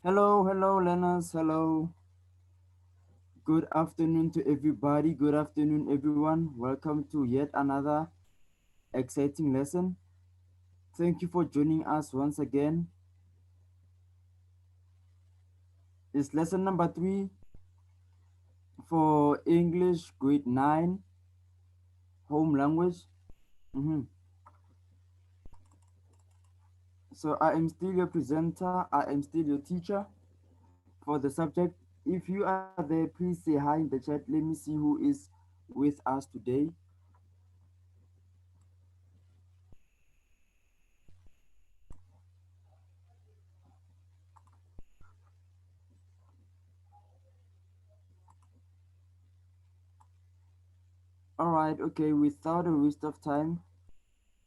Hello, hello, learners. Hello. Good afternoon to everybody. Good afternoon, everyone. Welcome to yet another exciting lesson. Thank you for joining us once again. It's lesson number 3 for English grade 9 home language. Mhm. So I am still your presenter. I am still your teacher for the subject. If you are there, please say hi in the chat. Let me see who is with us today. All right, okay, without a waste of time,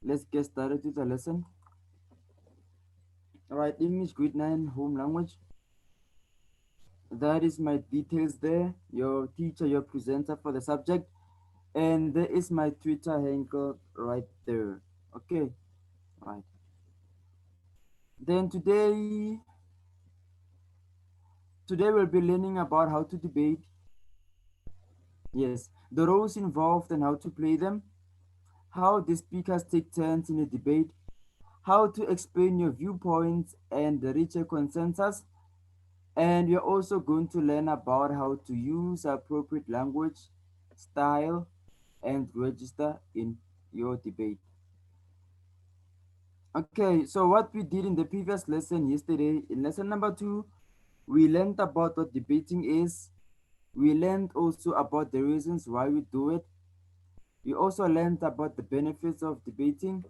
let's get started with the lesson. All right, English grade 9 home language. That is my details there. Your teacher, your presenter for the subject. And there is my Twitter handle right there. Okay, right. Then today we'll be learning about how to debate. Yes, the roles involved and how to play them, how the speakers take turns in a debate, how to explain your viewpoints and reach a consensus. And we're also going to learn about how to use appropriate language, style, and register in your debate. Okay, so what we did in the previous lesson yesterday, in lesson number 2, we learned about what debating is. We learned also about the reasons why we do it. We also learned about the benefits of debating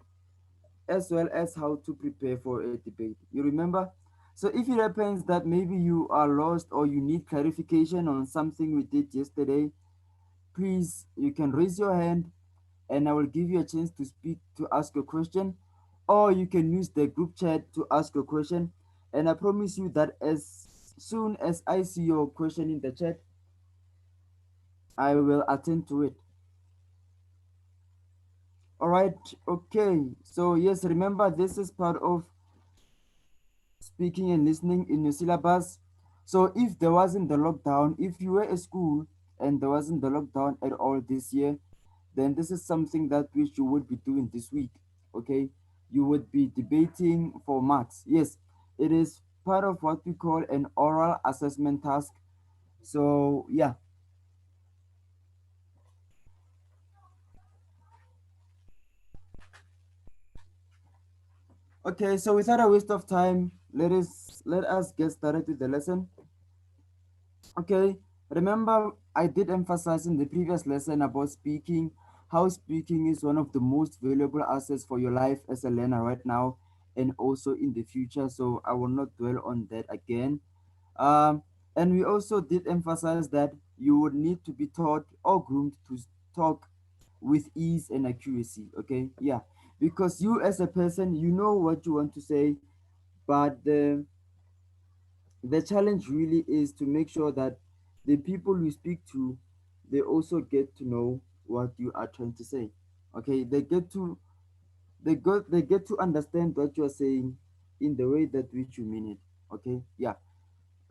as well as how to prepare for a debate. You remember? So if it happens that maybe you are lost or you need clarification on something we did yesterday, please you can raise your hand and I will give you a chance to speak to ask a question, or you can use the group chat to ask a question. And I promise you that as soon as I see your question in the chat, I will attend to it. All right, okay. So yes, remember this is part of speaking and listening in your syllabus. So if there wasn't the lockdown, if you were at school and there wasn't the lockdown at all this year, then this is something that which you would be doing this week. Okay, you would be debating for marks. Yes, it is part of what we call an oral assessment task. So yeah. Okay, so without a waste of time, let us get started with the lesson. Okay, remember I did emphasize in the previous lesson about speaking, how speaking is one of the most valuable assets for your life as a learner right now and also in the future. So I will not dwell on that again. Um, and we also did emphasize that you would need to be taught or groomed to talk with ease and accuracy. Okay, yeah, because you as a person, you know what you want to say, but the challenge really is to make sure that the people you speak to, they also get to know what you are trying to say. Okay, they get to understand what you are saying in the way that which you mean it. Okay, yeah.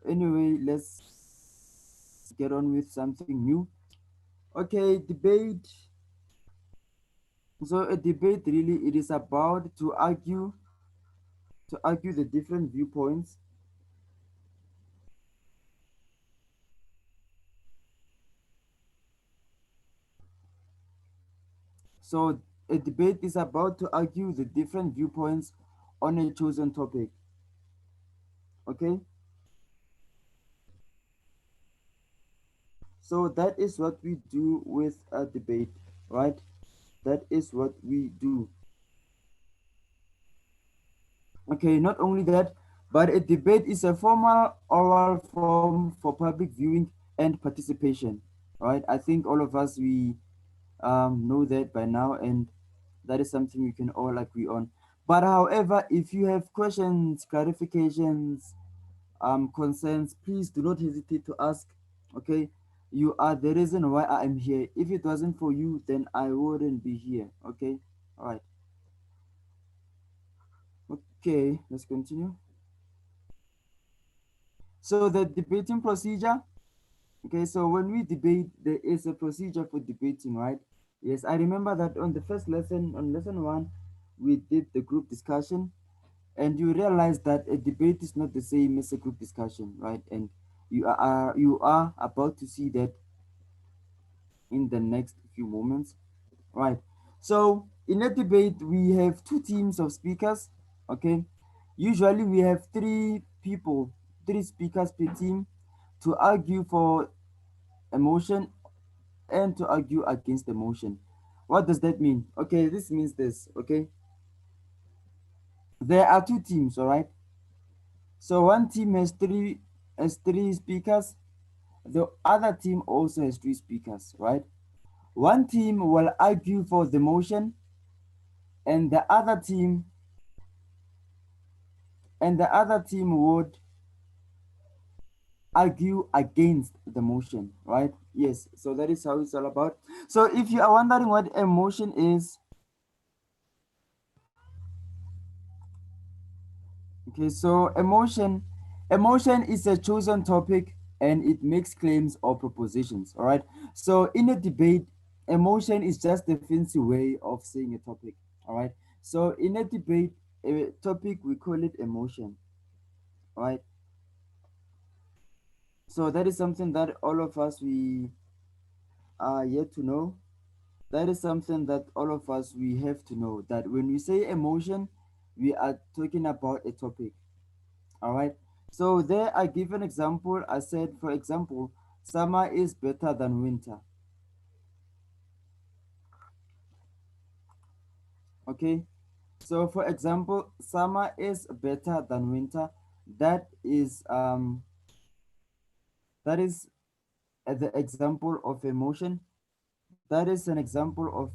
Anyway, let's get on with something new. Okay, debate. So a debate really, it is about to argue the different viewpoints. So a debate is about to argue the different viewpoints on a chosen topic. Okay? So that is what we do with a debate, right? That is what we do. Okay, not only that, but a debate is a formal oral form for public viewing and participation, right? I think all of us we know that by now, and that is something we can all agree on. But however, if you have questions, clarifications, concerns, please do not hesitate to ask. Okay, you are the reason why I am here. If it wasn't for you, then I wouldn't be here. Okay, all right. Okay, let's continue. So the debating procedure, okay, so when we debate, there is a procedure for debating, right? Yes, I remember that on the first lesson, on lesson one, we did the group discussion, and you realize that a debate is not the same as a group discussion, right? And you are about to see that in the next few moments, right? So in a debate, we have two teams of speakers, okay? Usually we have three people, three speakers per team to argue for a motion and to argue against the motion. What does that mean? Okay, this means this, okay? There are two teams, all right? So one team has three speakers, the other team also has three speakers, right? One team will argue for the motion, and the other team would argue against the motion, right? Yes, so that is how it's all about. So if you are wondering what a motion is, okay, so emotion is a chosen topic and it makes claims or propositions, all right? So in a debate, emotion is just a fancy way of saying a topic, all right? So in a debate, a topic, we call it emotion, all right? So that is something that all of us we are yet to know. That is something that all of us we have to know, that when we say emotion, we are talking about a topic. All right. So there I give an example. I said, for example, summer is better than winter. Okay. So for example, summer is better than winter. That is um that is the example of emotion. That is an example of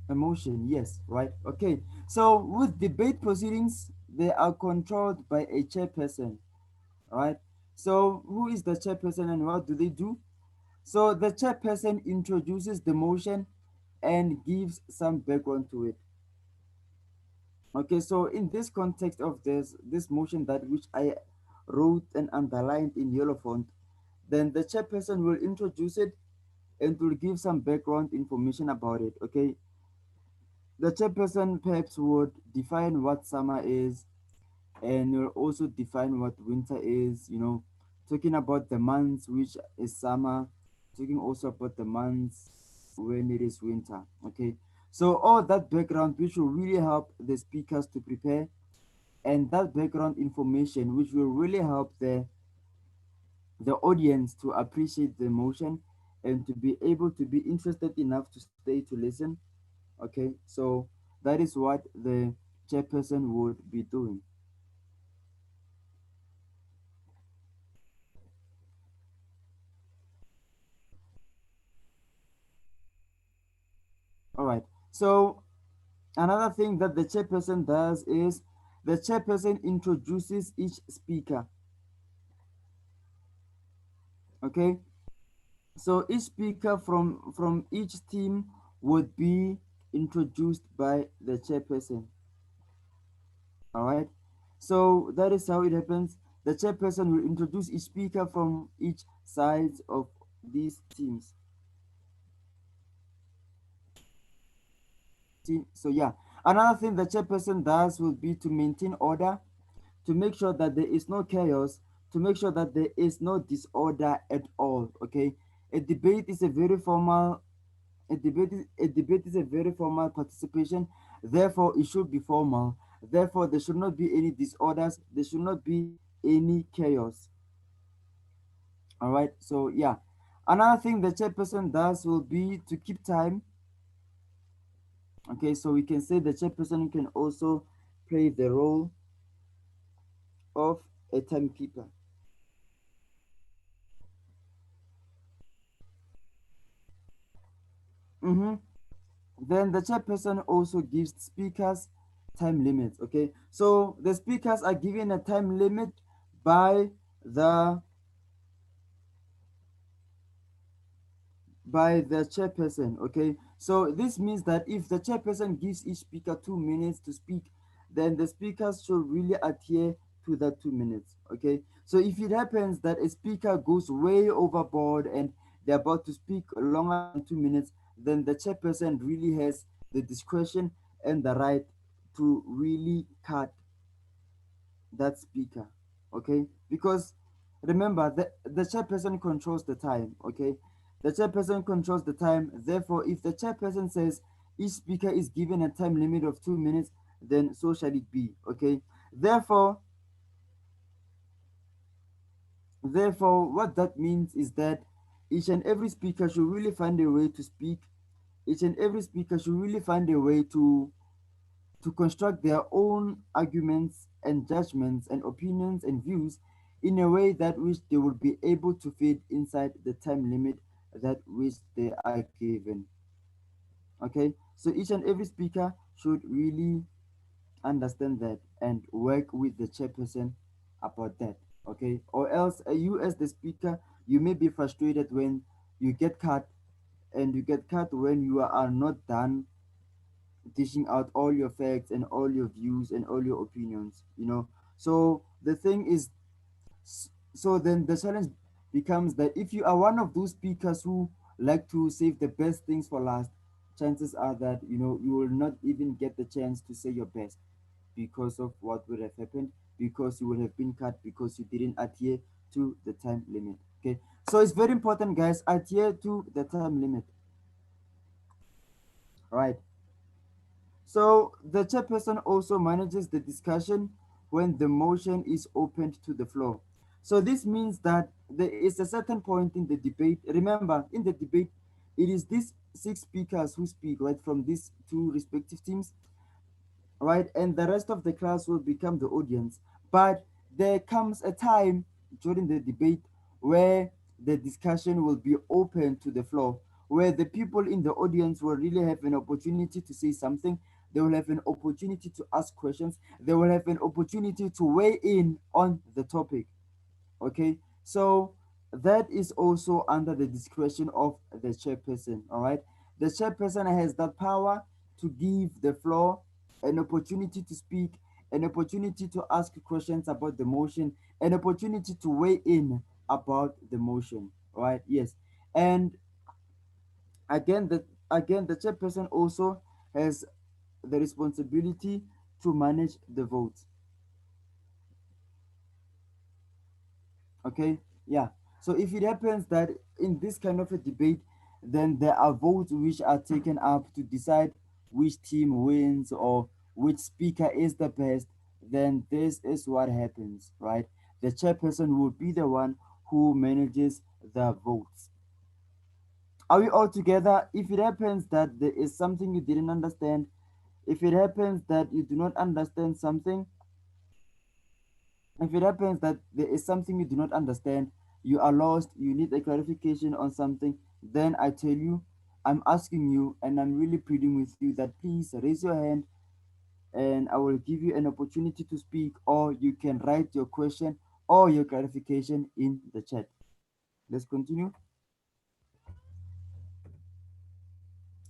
emotion. Yes, right. Okay. So with debate proceedings, they are controlled by a chairperson. All right. So who is the chairperson and what do they do? So the chairperson introduces the motion and gives some background to it. Okay, so in this context of this motion that which I wrote and underlined in yellow font, then the chairperson will introduce it and will give some background information about it. Okay, the chairperson perhaps would define what summer is and will also define what winter is, talking about the months which is summer, talking also about the months when it is winter. Okay, so all that background which will really help the speakers to prepare, and that background information which will really help the audience to appreciate the emotion and to be able to be interested enough to stay to listen. Okay, so that is what the chairperson would be doing. All right, so another thing that the chairperson does is the chairperson introduces each speaker. Okay, so each speaker from each team would be introduced by the chairperson. All right, so that is how it happens. The chairperson will introduce each speaker from each side of these teams. So yeah, another thing the chairperson does will be to maintain order, to make sure that there is no chaos, to make sure that there is no disorder at all. Okay, a debate is a very formal a debate is a very formal participation. Therefore, it should be formal. Therefore, there should not be any disorders. There should not be any chaos. All right. So yeah, another thing the chairperson does will be to keep time. Okay, so we can say the chairperson can also play the role of a timekeeper. Mm-hmm. Then the chairperson also gives speakers time limits. Okay, so the speakers are given a time limit by the the chairperson. Okay, so this means that if the chairperson gives each speaker 2 minutes to speak, then the speakers should really adhere to that 2 minutes. Okay, so if it happens that a speaker goes way overboard and they're about to speak longer than 2 minutes, then the chairperson really has the discretion and the right to really cut that speaker. Okay, because remember the chairperson controls the time. Okay, the chairperson controls the time. Therefore, if the chairperson says each speaker is given a time limit of 2 minutes, then so shall it be. Okay, therefore therefore what that means is that each and every speaker should really find a way to speak. Each and every speaker should really find a way to construct their own arguments and judgments and opinions and views in a way that which they will be able to fit inside the time limit that which they are given. Okay, so each and every speaker should really understand that and work with the chairperson about that. Okay, or else you as the speaker, you may be frustrated when you get cut, and you get cut when you are not done dishing out all your facts and all your views and all your opinions, so the thing is, so then the challenge becomes that if you are one of those speakers who like to save the best things for last, chances are that you will not even get the chance to say your best because of what would have happened, because you would have been cut because you didn't adhere to the time limit. Okay, so it's very important, guys, adhere to the time limit. Right. So the chairperson also manages the discussion when the motion is opened to the floor. So this means that there is a certain point in the debate. Remember, in the debate, it is these six speakers who speak, right, from these two respective teams, right? And the rest of the class will become the audience. But there comes a time during the debate where the discussion will be open to the floor, where the people in the audience will really have an opportunity to say something. They will have an opportunity to ask questions. They will have an opportunity to weigh in on the topic. Okay, so that is also under the discretion of the chairperson. All right, the chairperson has that power to give the floor an opportunity to speak, an opportunity to ask questions about the motion, an opportunity to weigh in about the motion. All right, yes, and again the chairperson also has the responsibility to manage the votes. Okay, yeah, so if it happens that in this kind of a debate, then there are votes which are taken up to decide which team wins or which speaker is the best, then this is what happens, right? The chairperson will be the one who manages the votes. Are we all together? If it happens that there is something you didn't understand, if it happens that you do not understand something, if it happens that there is something you do not understand, you are lost, you need a clarification on something, then I tell you, I'm asking you, and I'm really pleading with you that please raise your hand and I will give you an opportunity to speak, or you can write your question or your clarification in the chat. Let's continue.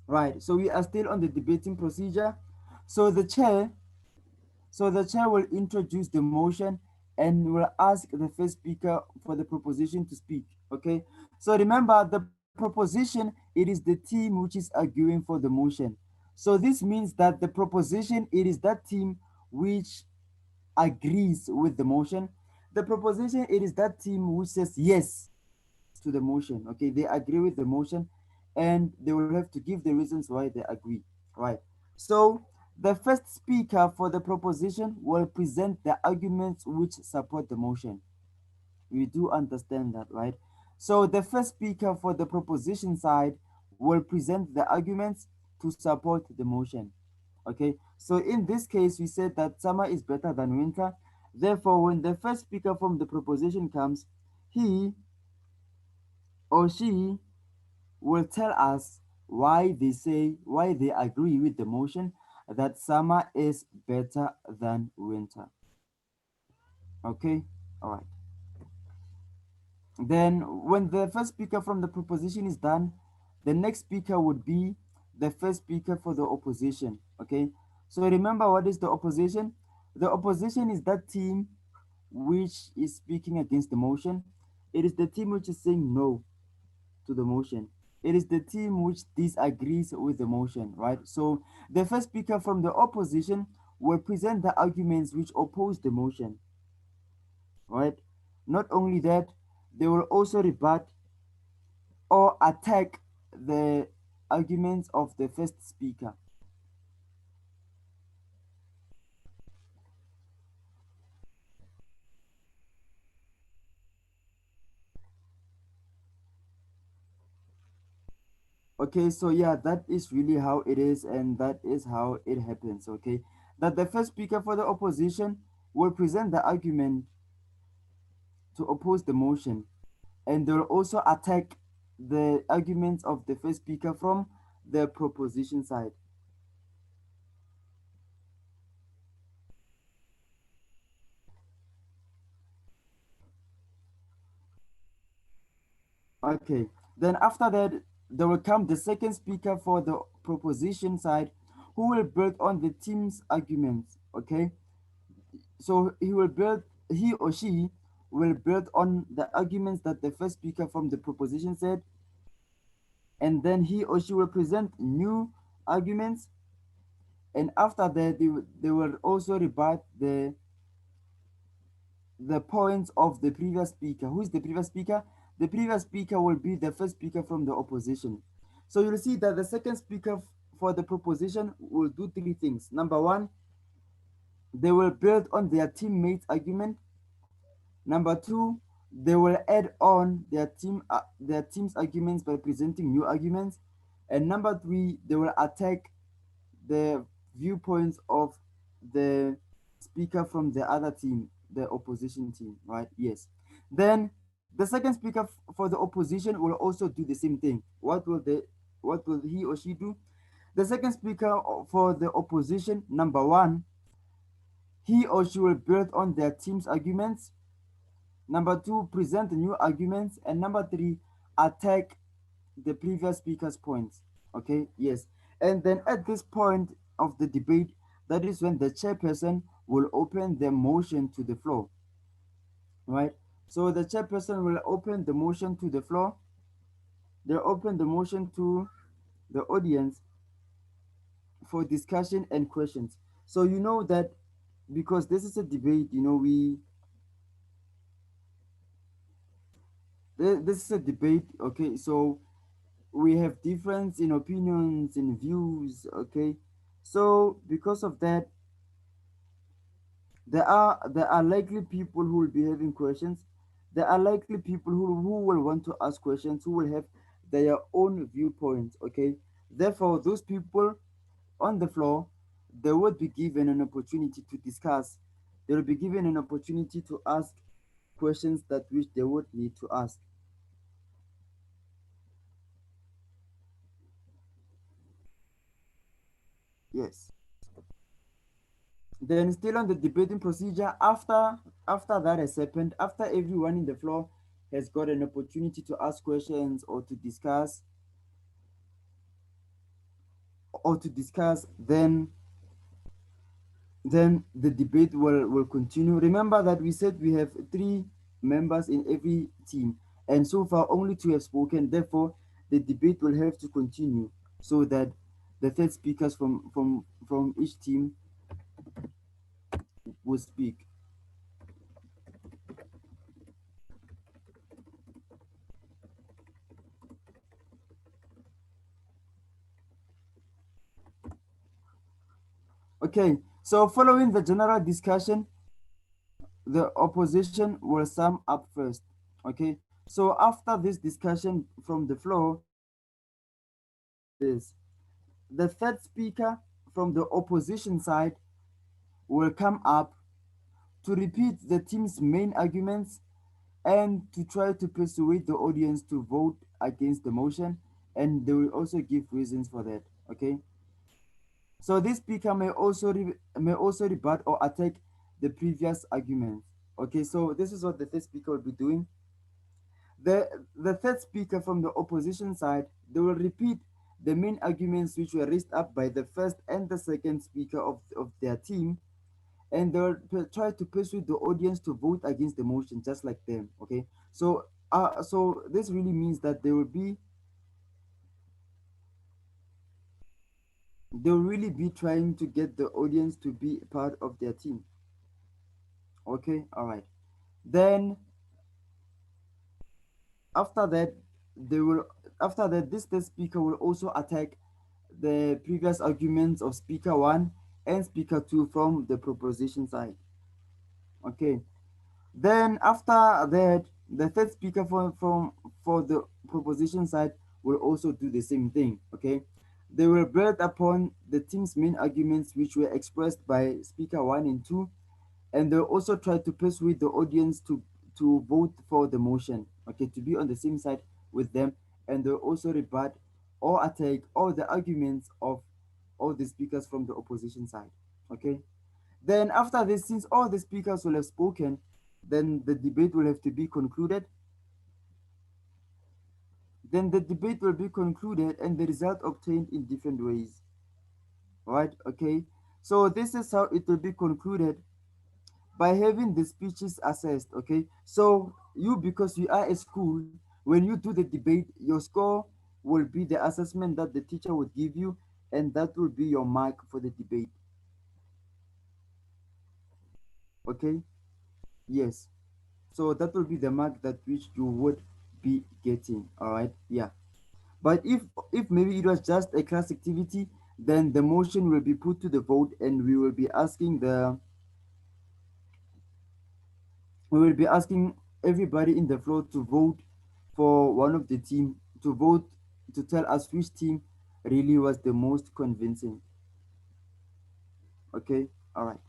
Right, so we are still on the debating procedure. So the chair So the chair will introduce the motion and will ask the first speaker for the proposition to speak. Okay. So remember the proposition, it is the team which is arguing for the motion. So this means that the proposition, it is that team which agrees with the motion. The proposition, it is that team which says yes to the motion. Okay. They agree with the motion and they will have to give the reasons why they agree. Right. So the first speaker for the proposition will present the arguments which support the motion. We do understand that, right? So the first speaker for the proposition side will present the arguments to support the motion. Okay, so in this case, we said that summer is better than winter. Therefore, when the first speaker from the proposition comes, he or she will tell us why they agree with the motion that summer is better than winter. Okay, all right. Then when the first speaker from the proposition is done, the next speaker would be the first speaker for the opposition. Okay, so remember, what is the opposition? The opposition is that team which is speaking against the motion. It is the team which is saying no to the motion. It is the team which disagrees with the motion, right? So the first speaker from the opposition will present the arguments which oppose the motion, right? Not only that, they will also rebut or attack the arguments of the first speaker. Okay, so yeah, that is really how it is, and that is how it happens. Okay, that the first speaker for the opposition will present the argument to oppose the motion, and they will also attack the arguments of the first speaker from the proposition side. Okay, then after that, there will come the second speaker for the proposition side, who will build on the team's arguments. Okay, so he or she will build on the arguments that the first speaker from the proposition said, and then he or she will present new arguments, and after that they will also rebut the points of the previous speaker. Who is the previous speaker? The previous speaker will be the first speaker from the opposition. So you'll see that the second speaker for the proposition will do three things. Number one, they will build on their teammates' argument. Number two, they will add on their team's arguments by presenting new arguments. And number three, they will attack the viewpoints of the speaker from the other team, the opposition team, right? Yes. Then the second speaker for the opposition will also do the same thing. What will he or she do? The second speaker for the opposition, number one, he or she will build on their team's arguments. Number two, present new arguments. And number three, attack the previous speaker's points. Okay, yes. And then at this point of the debate, that is when the chairperson will open the motion to the floor, right? So the chairperson will open the motion to the floor. They'll open the motion to the audience for discussion and questions. So you know that because this is a debate, this is a debate, okay? So we have difference in opinions in views, okay? So because of that, there are likely people who will be having questions. There are likely people who will want to ask questions, who will have their own viewpoints, okay? Therefore, those people on the floor, they would be given an opportunity to discuss. They will be given an opportunity to ask questions that which they would need to ask. Yes. Then still on the debating procedure, after that has happened, after everyone in the floor has got an opportunity to ask questions or to discuss, then the debate will continue. Remember that we said we have three members in every team, and so far only two have spoken. Therefore, the debate will have to continue so that the third speakers from each team will speak. Okay, so following the general discussion, the opposition will sum up first. Okay, so after this discussion from the floor, this the third speaker from the opposition side will come up to repeat the team's main arguments and to try to persuade the audience to vote against the motion, and they will also give reasons for that. Okay, so this speaker may also rebut or attack the previous arguments. Okay, so this is what the third speaker will be doing. The third speaker from the opposition side, they will repeat the main arguments which were raised up by the first and the second speaker of their team, and they'll try to persuade the audience to vote against the motion just like them. Okay, so this really means that they'll really be trying to get the audience to be part of their team. Okay, all right. Then after that, they will after that this speaker will also attack the previous arguments of speaker one and speaker two from the proposition side. Okay. Then after that, the third speaker for the proposition side will also do the same thing. Okay. They will build upon the team's main arguments which were expressed by speaker one and two, and they'll also try to persuade the audience to vote for the motion. Okay, to be on the same side with them, and they'll also rebut or attack all the arguments of all the speakers from the opposition side. Okay. Then after this, since all the speakers will have spoken, then the debate will have to be concluded. Then the debate will be concluded and the result obtained in different ways. Right? Okay. So this is how it will be concluded by having the speeches assessed. Okay. So you, because you are a school, when you do the debate, your score will be the assessment that the teacher would give you, and that will be your mark for the debate. Okay. Yes. So that will be the mark that which you would be getting. All right. Yeah. But if maybe it was just a class activity, then the motion will be put to the vote, and we will be asking everybody in the floor to vote for one of the team, to vote to tell us which team really was the most convincing. Okay. All right.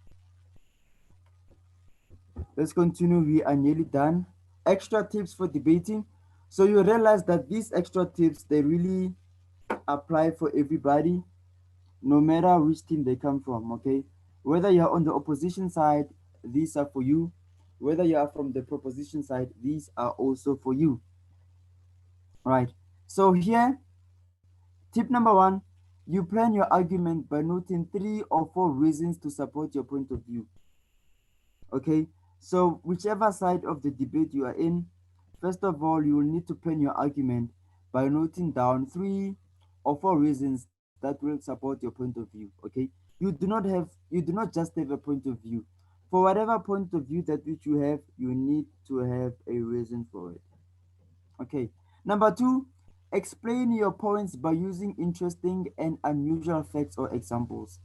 Let's continue. We are nearly done. Extra tips for debating. So you realize that these extra tips, they really apply for everybody, no matter which team they come from. Okay, whether you're on the opposition side, these are for you. Whether you are from the proposition side, these are also for you. Right. So here, tip number one, you plan your argument by noting 3 or 4 reasons to support your point of view. Okay, so whichever side of the debate you are in, first of all, you will need to plan your argument by noting down 3 or 4 reasons that will support your point of view. Okay, you do not just have a point of view. For whatever point of view that which you have, you need to have a reason for it. Okay. Number two, explain your points by using interesting and unusual facts or examples.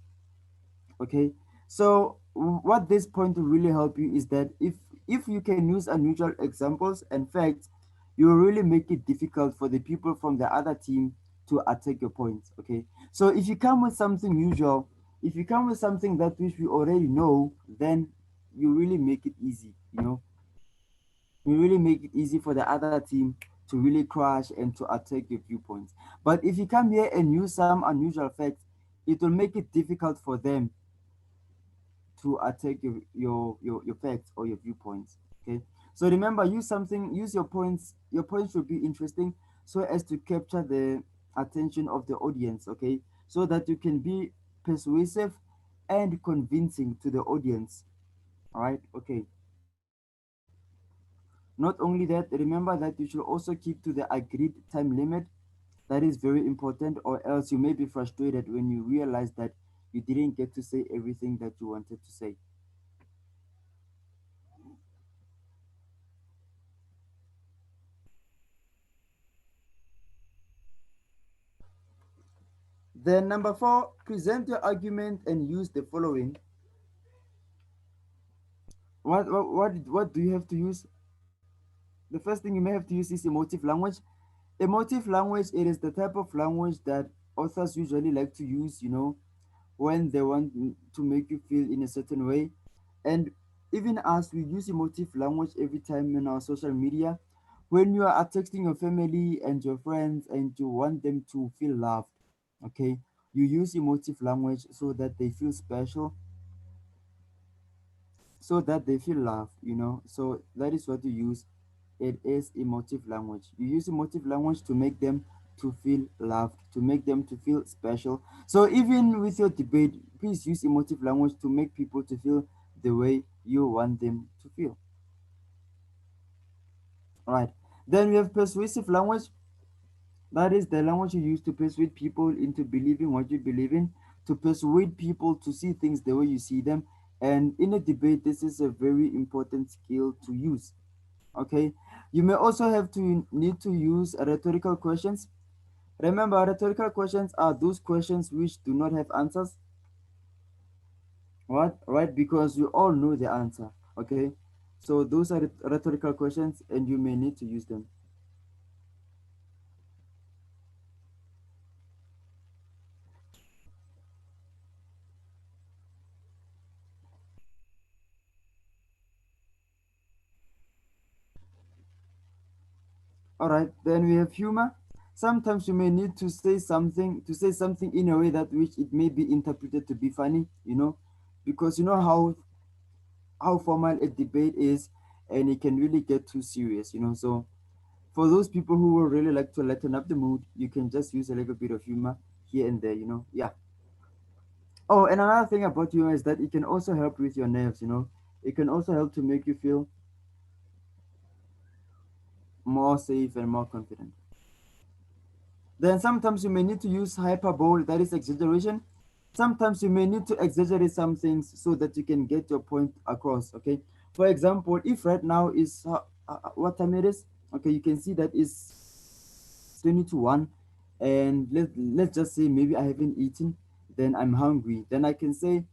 Okay, so what this point will really help you is that if you can use unusual examples and facts, you will really make it difficult for the people from the other team to attack your points. Okay, so if you come with something usual, if you come with something that which we already know, then you really make it easy. You really make it easy for the other team to really crash and to attack your viewpoints. But if you come here and use some unusual facts, it will make it difficult for them to attack your facts or your viewpoints. Okay, so remember, use your points should be interesting so as to capture the attention of the audience. Okay, so that you can be persuasive and convincing to the audience. All right. Okay, not only that, remember that you should also keep to the agreed time limit. That is very important, or else you may be frustrated when you realize that you didn't get to say everything that you wanted to say. Then number four, present your argument and use the following. What do you have to use? The first thing you may have to use is emotive language. Emotive language, it is the type of language that authors usually like to use, when they want to make you feel in a certain way. And even as we use emotive language every time in our social media, when you are texting your family and your friends and you want them to feel loved, okay, you use emotive language so that they feel special, so that they feel loved. So that is what you use. It is emotive language. You use emotive language to make them to feel loved, to make them to feel special. So even with your debate, please use emotive language to make people to feel the way you want them to feel. Right. Then we have persuasive language. That is the language you use to persuade people into believing what you believe in, to persuade people to see things the way you see them. And in a debate, this is a very important skill to use. Okay. You may also have to need to use rhetorical questions. Remember, rhetorical questions are those questions which do not have answers. What? Right? Because you all know the answer. Okay. So those are rhetorical questions, and you may need to use them. All right, then we have humor. Sometimes you may need to say something in a way that which it may be interpreted to be funny, because you know how formal a debate is, and it can really get too serious. So for those people who would really like to lighten up the mood, you can just use a little bit of humor here and there. Yeah. Oh, and another thing about humor is that it can also help with your nerves. It can also help to make you feel more safe and more confident. Then sometimes you may need to use hyperbole, that is exaggeration. Sometimes you may need to exaggerate some things so that you can get your point across. Okay. For example, if right now is what time it is? Okay, you can see that is 20 to 1, and let's just say maybe I haven't eaten, then I'm hungry. Then I can say,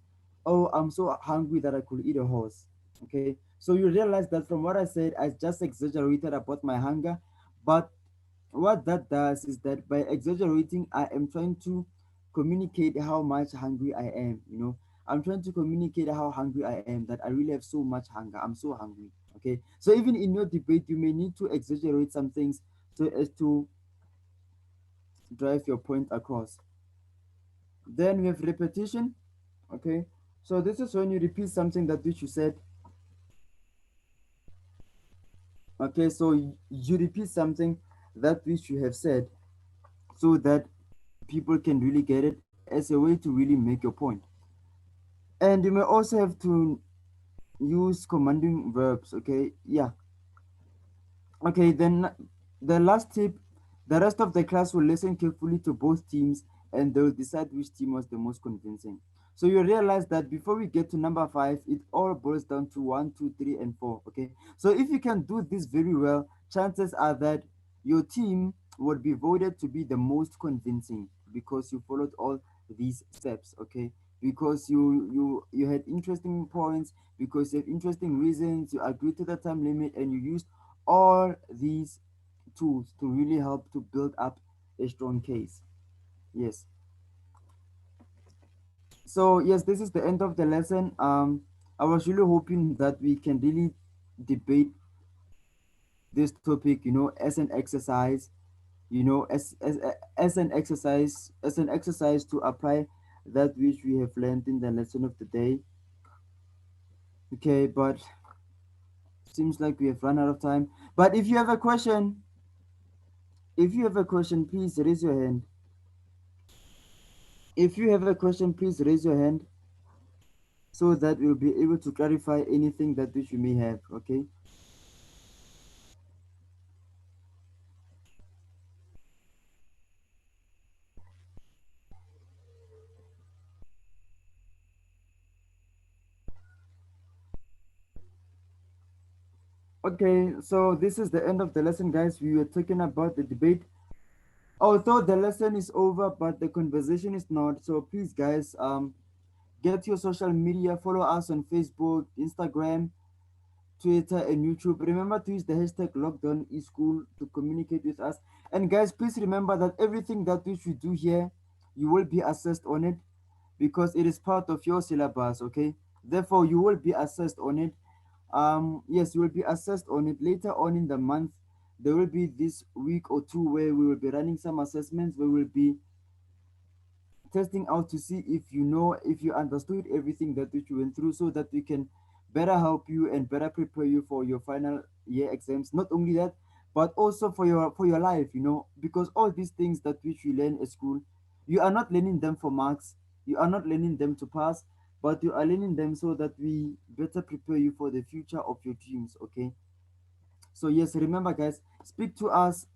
oh, I'm so hungry that I could eat a horse. Okay. So you realize that from what I said, I just exaggerated about my hunger, but what that does is that by exaggerating, I am trying to communicate how much hungry I am. I'm trying to communicate how hungry I am, that I really have so much hunger. I'm so hungry. Okay. So even in your debate, you may need to exaggerate some things so as to drive your point across. Then we have repetition. Okay. So this is when you repeat something that which you said. Okay. So you repeat something that which you have said so that people can really get it as a way to really make your point. And you may also have to use commanding verbs. Okay. Yeah. Okay, then the last tip, the rest of the class will listen carefully to both teams and they'll decide which team was the most convincing. So you realize that before we get to number five, it all boils down to one, two, three, and four. Okay. So if you can do this very well, chances are that your team would be voted to be the most convincing because you followed all these steps. Okay. Because you had interesting points, because you have interesting reasons, you agreed to the time limit, and you used all these tools to really help to build up a strong case. Yes. So yes, this is the end of the lesson. I was really hoping that we can really debate this topic, as an exercise, as an exercise to apply that which we have learned in the lesson of the day. Okay, but seems like we have run out of time. But if you have a question, please raise your hand. If you have a question, please raise your hand so that we'll be able to clarify anything that which you may have. Okay. Okay. So this is the end of the lesson, guys. We were talking about the debate. Although the lesson is over, but the conversation is not. So please, guys, get your social media. Follow us on Facebook, Instagram, Twitter, and YouTube. Remember to use the hashtag LockdownESchool to communicate with us. And guys, please remember that everything that we should do here, you will be assessed on it because it is part of your syllabus. Okay. Therefore, you will be assessed on it. Yes, you will be assessed on it later on in the month. There will be this week or two where we will be running some assessments. We will be testing out to see if you understood everything that which you went through so that we can better help you and better prepare you for your final year exams. Not only that, but also for your life, because all these things that which you learn at school, you are not learning them for marks, you are not learning them to pass, but we are learning them so that we better prepare you for the future of your dreams. Okay, so yes, remember guys, speak to us,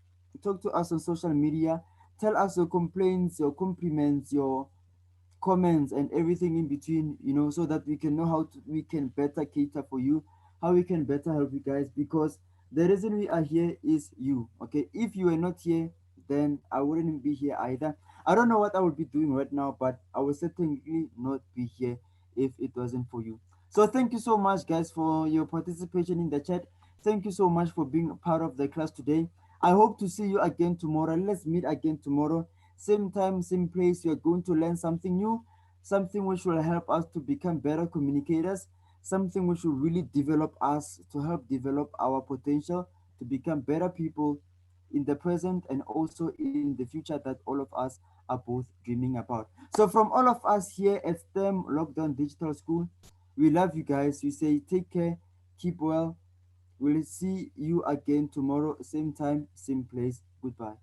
talk to us on social media, tell us your complaints, your compliments, your comments and everything in between, so that we can know we can better cater for you, how we can better help you guys, because the reason we are here is you. Okay, if you were not here, then I wouldn't be here either. I don't know what I would be doing right now, but I would certainly not be here if it wasn't for you. So thank you so much guys for your participation in the chat. Thank you so much for being a part of the class today. I hope to see you again tomorrow. Let's meet again tomorrow, same time, same place. You're going to learn something new, something which will help us to become better communicators, something which will really develop us to help develop our potential to become better people in the present and also in the future that all of us are both dreaming about. So, from all of us here at STEM Lockdown Digital School, we love you guys. We say take care, keep well. We'll see you again tomorrow, same time, same place. Goodbye.